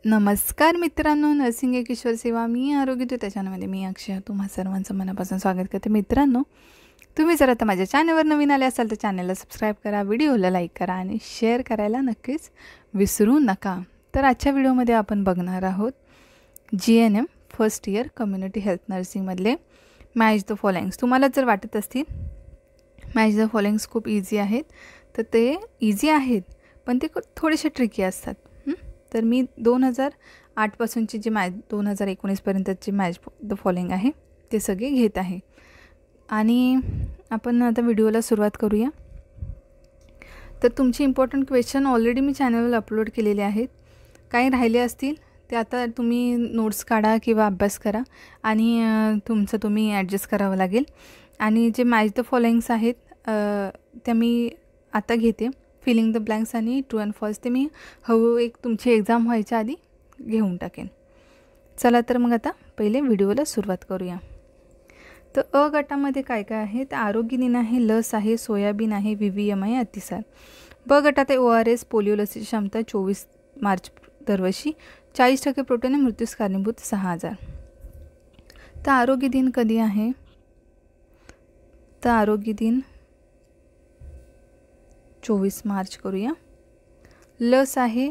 नमस्कार मित्रांनो, नर्सिंग एक ईश्वर सेवा मी आरोग्य त्याच्यामध्ये मी अक्षय तुम्हा सर्वांचं मनापासून स्वागत करते. मित्रांनो, तुम्ही जर आता माझ्या चॅनलवर नवीन आले असाल तर चॅनलला सबस्क्राईब करा, व्हिडिओला लाईक करा आणि शेअर करायला नक्कीच विसरू नका. तर आजच्या व्हिडिओमध्ये आपण बघणार आहोत GNM first year community health नर्सिंगमधले मॅच द फॉलोइंग्स. तुम्हाला जर वाटत असतील मॅच द फॉलोइंग्स खूप इझी आहेत, तर ते इझी आहेत पण ते थोडेसे ट्रिकी असतात. तर मी 2008पासूनची जी मॅच 2019पर्यंतची मॅच द फॉलोइंग आहे ते सगळे घेत आहे. आणि आपण आता व्हिडिओला सुरुवात करूया. तर तुमची इम्पॉर्टंट क्वेश्चन ऑलरेडी मी चॅनलवर अपलोड केलेले आहेत. काही राहिले असतील ते आता तुम्ही नोट्स काढा किंवा अभ्यास करा आणि तुमचं तुम्ही ॲडजस्ट करावं लागेल. आणि जे मॅच द फॉलोइंग्स आहेत त्या मी आता घेते. फिलिंग द ब्लँक्स आणि ट्रू अँड फॉल्स ते मी एक तुमची एक्झाम व्हायच्या आधी घेऊन टाकेन. चला तर मग आता पहिले व्हिडिओला सुरुवात करूया. तर अ गटामध्ये काय काय आहे तर आरोग्य दिन आहे, लस आहे, सोयाबीन आहे, VVM आहे, अतिसार. ब गटात आहे ORS, पोलिओ लसीची क्षमता 24 मार्च दरवर्षी, 40% प्रोटीन आहे, मृत्यूस कारणीभूत 6000. तर आरोग्य दिन कधी आहे तर आरोग्य दिन 24 मार्च करूया. लस आहे,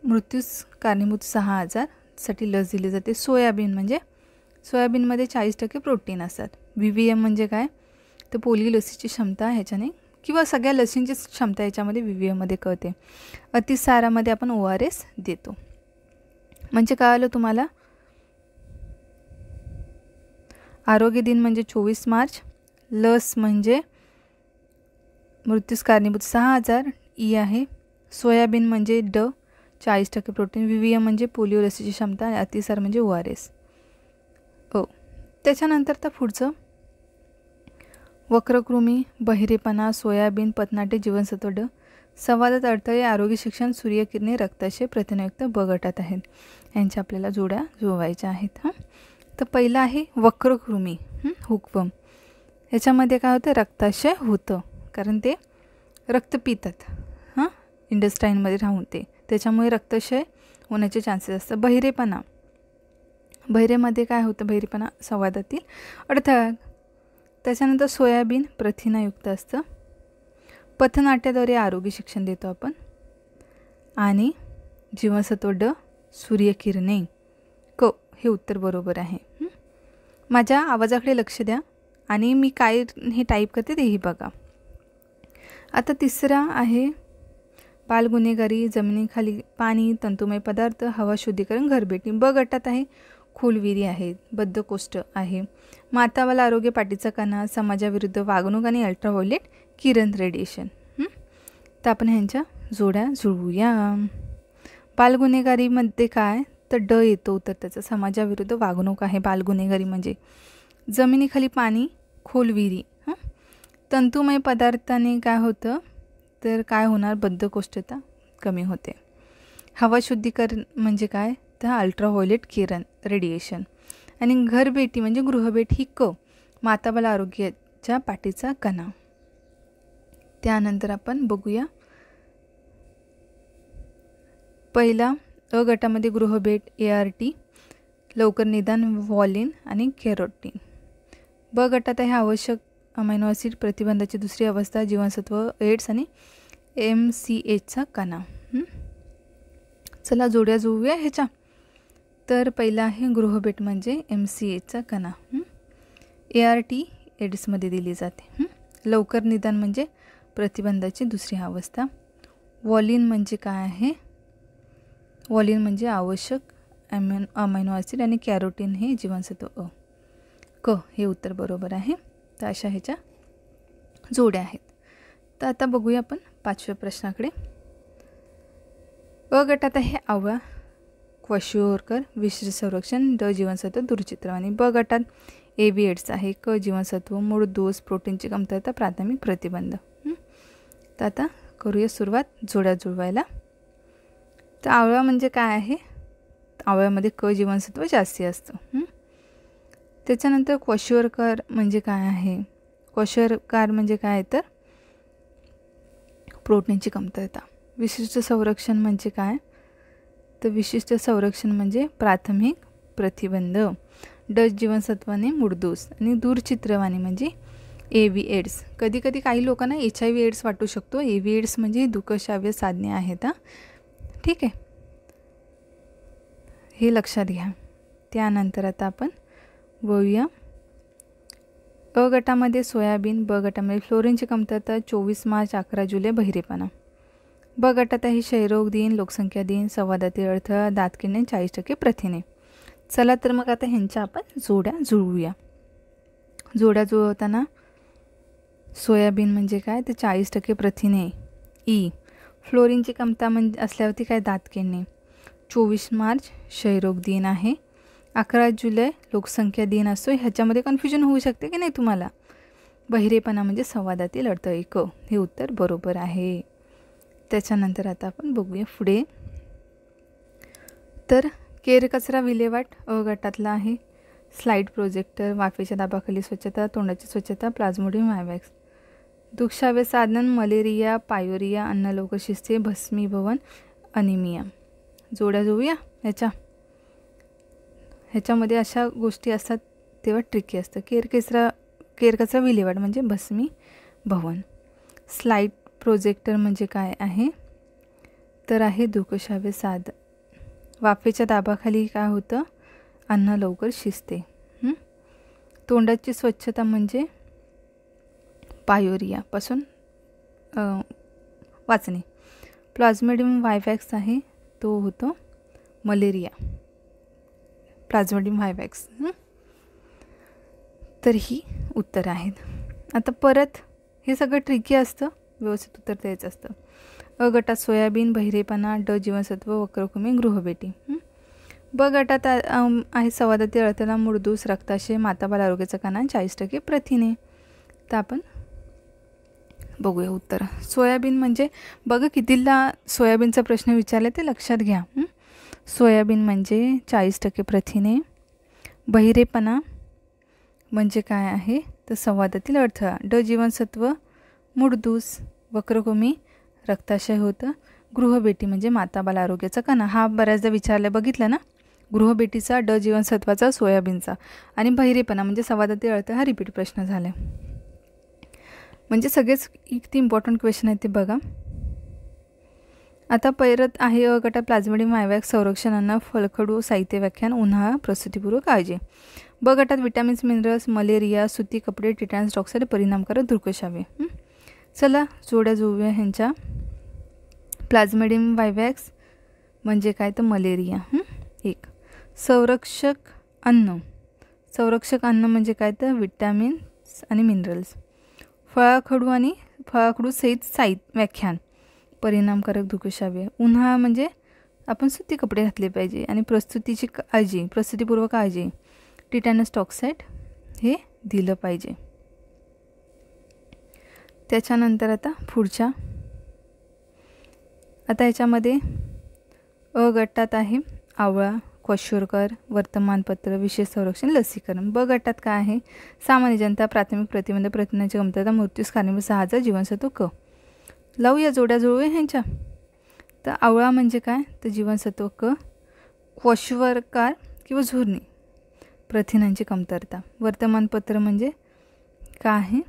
मृत्यूस कारणीभूत 6000 साठी लस दिली जाते. सोयाबीनमध्ये 40% प्रोटीन असतात. VVM म्हणजे काय तर पोलिओ लसीची क्षमता ह्याच्याने किंवा सगळ्या लसींची क्षमता याच्यामध्ये VVMमध्ये कळते. अतिसारामध्ये आपण ORS देतो. म्हणजे काय आलं तुम्हाला, आरोग्य दिन म्हणजे 24 मार्च, लस म्हणजे मृत्यूस कारणीभूत 6000 ई आहे, सोयाबीन म्हणजे 40% प्रोटीन, VVM म्हणजे पोलिओ लसीची क्षमता आणि अतिसार म्हणजे ORS. त्याच्यानंतर तर पुढचं वक्रकृमी, बहिरेपणा, सोयाबीन, पथनाट्य, जीवनसत्व ड, संवादात अडथळे, आरोग्य शिक्षण, सूर्यकिरणे, रक्ताशय, प्रथिनयुक्त ब गटात आहेत. यांच्या आपल्याला जोड्या जुळवायच्या आहेत. तर पहिला आहे वक्रकृमी, हुकवम. याच्यामध्ये काय होतं, रक्ताशय होतं कारण ते रक्त पितात इंडस्टाईनमध्ये राहून त्याच्यामुळे रक्तक्षय होण्याचे चान्सेस असतात. बहिरेमध्ये काय होतं, बहिरेपणा संवादातील अडथळा. त्याच्यानंतर सोयाबीन प्रथिनयुक्त असतं. पथनाट्याद्वारे आरोग्य शिक्षण देतो आपण. आणि जीवनसत्व ड, सूर्यकिरणे क, हे उत्तर बरोबर आहे. माझ्या आवाजाकडे लक्ष द्या आणि मी काय हे टाईप करते तेही बघा. आता तिसरा आहे बालगुन्हेगारी, जमिनीखाली पाणी, तंतुमय पदार्थ, हवा शुद्धीकरण, घरभेटी. ब गटात आहे खोलविरी आहेत, बद्धकोष्ठ आहे, मातावाला आरोग्य, पाठीचा कणा, समाजाविरुद्ध वागणूक आणि अल्ट्राव्हायोलेट किरण रेडिएशन. तर आपण ह्यांच्या जोड्या जुळवूया. बालगुन्हेगारीमध्ये काय तर ड येतो उत्तर त्याचं, समाजाविरुद्ध वागणूक आहे बालगुन्हेगारी म्हणजे. जमिनीखाली पाणी, खोलविरी. तंतुमय पदार्थाने काय होतं तर काय होणार, बद्धकोष्ठता कमी होते. हवा शुद्धीकरण म्हणजे काय तर अल्ट्राव्हायोलेट किरण रेडिएशन. आणि घरभेटी म्हणजे गृहभेट ही क, माताबाल आरोग्याच्या पाठीचा कणा. त्यानंतर आपण बघूया पहिला अ गटामध्ये गृहभेट, ART, लवकर निदान, वॉलिन आणि कॅरोटीन. ब गटात आहे आवश्यक अमायनो ॲसिड, प्रतिबंधाची दुसरी अवस्था, जीवनसत्व, एड्स आणि MCHचा कणा. चला जोड्या जुळवूया ह्याच्या. तर पहिला आहे गृहभेट म्हणजे MCHचा कणा. ART एड्समध्ये दिली जाते. लवकर निदान म्हणजे प्रतिबंधाची दुसरी अवस्था. वॉलिन म्हणजे काय आहे, वॉलिन म्हणजे आवश्यक अमायनो ॲसिड आणि कॅरोटीन हे जीवनसत्व अ. क हे उत्तर बरोबर आहे. तर अशा ह्याच्या जोड्या आहेत. तर आता बघूया आपण 5व्या प्रश्नाकडे. अ गटात आहे आवळा, क्वशिओरकर, विश्व संरक्षण, ड जीवनसत्व, दूरचित्रवाणी. ब गटात AB एड्स आहे, क जीवनसत्व, मूळ दोष, प्रोटीनची कमतरता, प्राथमिक प्रतिबंध. तर आता करूया सुरुवात जोड्या जुळवायला. तर आवळा म्हणजे काय आहे, आवळ्यामध्ये क जीवनसत्व जास्ती असतं. त्याच्यानंतर क्वशिओरकर म्हणजे काय आहे, क्वशिओरकर म्हणजे काय तर प्रोटीनची कमतरता. विशिष्ट संरक्षण म्हणजे काय तर विशिष्ट संरक्षण म्हणजे प्राथमिक प्रतिबंध. ड जीवनसत्वाने मूळदोष आणि दूरचित्रवाणी म्हणजे AV एड्स. कधी कधी काही लोकांना HIV एड्स वाटू शकतो. AV एड्स म्हणजे दुःखश्राव्य साधने आहेत हां, ठीक आहे, हे लक्षात घ्या. त्यानंतर आता आपण बघूया अ गटामध्ये सोयाबीन, ब गटामध्ये फ्लोरीनची कमतरता, 24 मार्च, 11 जुलै बहिरेपणा. ब गटात आहे क्षयरोग दिन, लोकसंख्या दिन, संवादातील अडथळा, दात किडणे, 40% प्रथिने. चला तर मग आता ह्यांच्या आपण जोड्या जुळवूया. जोड्या जुळवताना सोयाबीन म्हणजे काय, तर 40% प्रथिने. ई फ्लोरीनची कमतरता म्हणजे असल्यावरती काय, दात किडणे. 24 मार्च क्षयरोग दिन आहे. 11 जुलै लोकसंख्या दिन असतो. ह्याच्यामध्ये कन्फ्युजन होऊ शकते की नाही तुम्हाला. बहिरेपणा म्हणजे संवादातील अडथळे. क हे उत्तर बरोबर आहे. त्याच्यानंतर आता आपण बघूया पुढे. तर केर कचरा विल्हेवाट अ गटातला आहे. स्लाईड प्रोजेक्टर, वाफेच्या दाबाखाली स्वच्छता, तोंडाची स्वच्छता, प्लाझ्मोडियम वायवॅक्स. दुःखश्राव्य साधन मलेरिया, पायोरिया, अन्न लवकर शिजते, भस्मीभवन, अनिमिया. जोड्या जुळूया ह्याच्यामध्ये अशा गोष्टी असतात तेव्हा ट्रिकी असतं. केर कचरा विल्हेवाट म्हणजे भस्मीभवन. स्लाईड प्रोजेक्टर म्हणजे काय आहे, तर आहे दुःखश्राव्य साधन. वाफेच्या दाबाखाली काय होतं, अन्न लवकर शिजते. तोंडाची स्वच्छता म्हणजे पायोरियापासून वाचणे. प्लाझ्मोडियम वायवॅक्स आहे, तो होतो मलेरिया. प्लाझ्मोडियम वायवॅक्स. तर ही उत्तर आहेत. आता परत हे सगळं ट्रिकी असतं, व्यवस्थित उत्तर द्यायचं असतं. अ गटात सोयाबीन, बहिरेपणा, ड जीवनसत्व, वक्रकुमी, गृहभेटी. ब गटात आहे संवादातील अडथळा, मूळदोष, रक्ताशय, माताबाल आरोग्याचा कणा, 40% प्रथिने. तर आपण बघूया उत्तर. सोयाबीन म्हणजे बघा कितीला सोयाबीनचा प्रश्न विचारला ते लक्षात घ्या. सोयाबीन म्हणजे 40% प्रथिने. बहिरेपणा म्हणजे काय आहे, तर संवादातील अडथळा. ड जीवनसत्व मूळदोष, वक्रकुमी रक्ताशय होतं. गृहभेटी म्हणजे माताबाल आरोग्याचा कणा. हा बऱ्याचदा विचारला बघितलं ना, गृहभेटीचा, ड जीवनसत्वाचा, सोयाबीनचा. आणि बहिरेपणा म्हणजे संवादातील अडथळा. हा रिपीट प्रश्न झाला. म्हणजे सगळेच किती इम्पॉर्टंट क्वेश्चन आहेत ते बघा. आता परत आहे अ गटात प्लाझ्मोडियम वायवॅक्स, संरक्षण, अन्न, फलखडू, साहित्य व्याख्यान, उन्हाळा, प्रसूतीपूर्व काळजी. ब गटात विटॅमिन्स, मिनरल्स, मलेरिया, सुती कपडे, टिटॅनस टॉक्साईड, परिणामकारक दुर्गश्राव्य. चला जोड्या जुळवूया ह्यांच्या. प्लाझ्मोडियम वायवॅक्स म्हणजे काय, तर मलेरिया. एक संरक्षक अन्न. संरक्षक अन्न म्हणजे काय, तर विटॅमिन्स आणि मिनरल्स. फळाखडू आणि फळाखडू सहित साहित्य व्याख्यान, परिणामकारक दुर्गश्राव्य. उन्हाळा म्हणजे आपण सुती कपडे घातले पाहिजे आणि प्रस्तुतीची काळजी, प्रस्तुतीपूर्व काळजी, टिटॅनस टॉक्साईड हे दिलं पाहिजे. त्याच्यानंतर आता पुढच्या. आता याच्यामध्ये अ गटात आहे आवळा, क्वेश्चोरकर, वर्तमानपत्र, विशेष संरक्षण, लसीकरण. ब गटात काय आहे, सामान्य जनता, प्राथमिक प्रतिबंध, प्रथिनांची कमतरता, मृत्यूस कारणीभूत 6,000, जीवनसत्व क. लावूया जोड्या जुळवूया ह्यांच्या. तर आवळा म्हणजे काय, तर जीवनसत्व क. क्वेश्चोरकर किंवा झुरणी, प्रथिनांची कमतरता. वर्तमानपत्र म्हणजे काय आहे,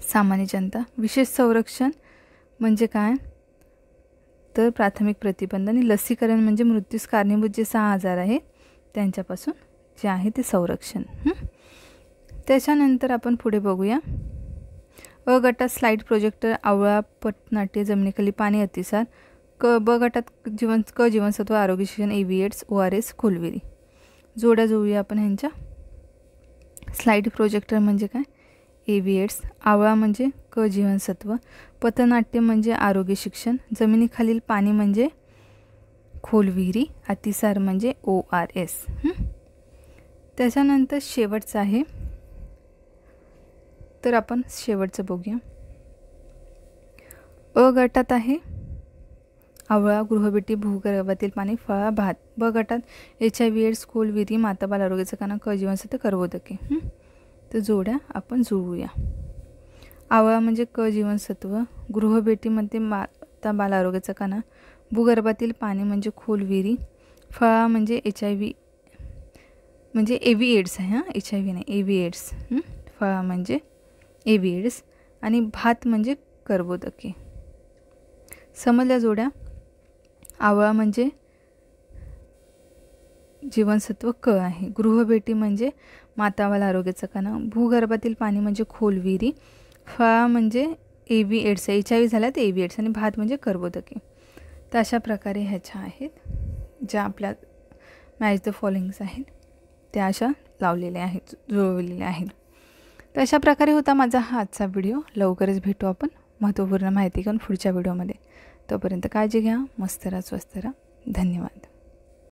सामान्य जनता. विशेष संरक्षण म्हणजे काय, तर प्राथमिक प्रतिबंध. आणि लसीकरण म्हणजे मृत्यूस कारणीभूत जे 6,000 आहे त्यांच्यापासून जे आहे ते संरक्षण. त्याच्यानंतर आपण पुढे बघूया. अ गटात स्लाईड प्रोजेक्टर, आवळा, पथनाट्य, जमिनीखाली पाणी, अतिसार. ब गटात जीवनसत्व, आरोग्य शिक्षण, AV एड्स, ORS, खोलविरी. जोड्या जुळूया आपण ह्यांच्या. स्लाईड प्रोजेक्टर म्हणजे काय, AV एड्स. आवळा म्हणजे क जीवनसत्व. पथनाट्य म्हणजे आरोग्य शिक्षण. जमिनीखालील पाणी म्हणजे खोलविहिरी. अतिसार म्हणजे ORS. त्याच्यानंतर शेवटचं आहे, तर आपण शेवटचं बघूया. अ गटात आहे आवळा, गृहभेटी, भूगर्भातील पाणी, फळा, भात. ब गटात HIV एड्स, खोलविहिरी, माताबाल आरोग्याचा कणा, क जीवनसत्व, कर्बोदके. तर जोड्या आपण जुळवूया. आवळा म्हणजे क जीवनसत्व, गृहभेटीमध्ये माता बाल आरोग्याचा कणा, भूगर्भातील पाणी म्हणजे खोल विहिरी, फळा म्हणजे HIV म्हणजे AV एड्स आहे हां, HIV नाही AV एड्स, फळा म्हणजे AV एड्स, आणि भात म्हणजे कर्बोदके. समजल्या जोड्या. आवळा म्हणजे जीवनसत्व क आहे. गृहभेटी म्हणजे मातावाला आरोग्याचा कणा. भूगर्भातील पाणी म्हणजे खोल विहिरी, फळा म्हणजे AV एड्स, HIV झाला तर AV एड्स, आणि भात म्हणजे कर्बोदके. तर अशा प्रकारे ह्याच्या आहेत ज्या आपल्या मॅच द फॉलोइंग्स आहेत त्या अशा लावलेल्या आहेत, जुळवलेल्या आहेत. तर अशा प्रकारे होता माझा हा आजचा व्हिडिओ. लवकरच भेटू आपण महत्त्वपूर्ण माहिती घेऊन पुढच्या व्हिडिओमध्ये. तोपर्यंत काळजी घ्या, मस्त राहा, स्वस्त राहा. धन्यवाद.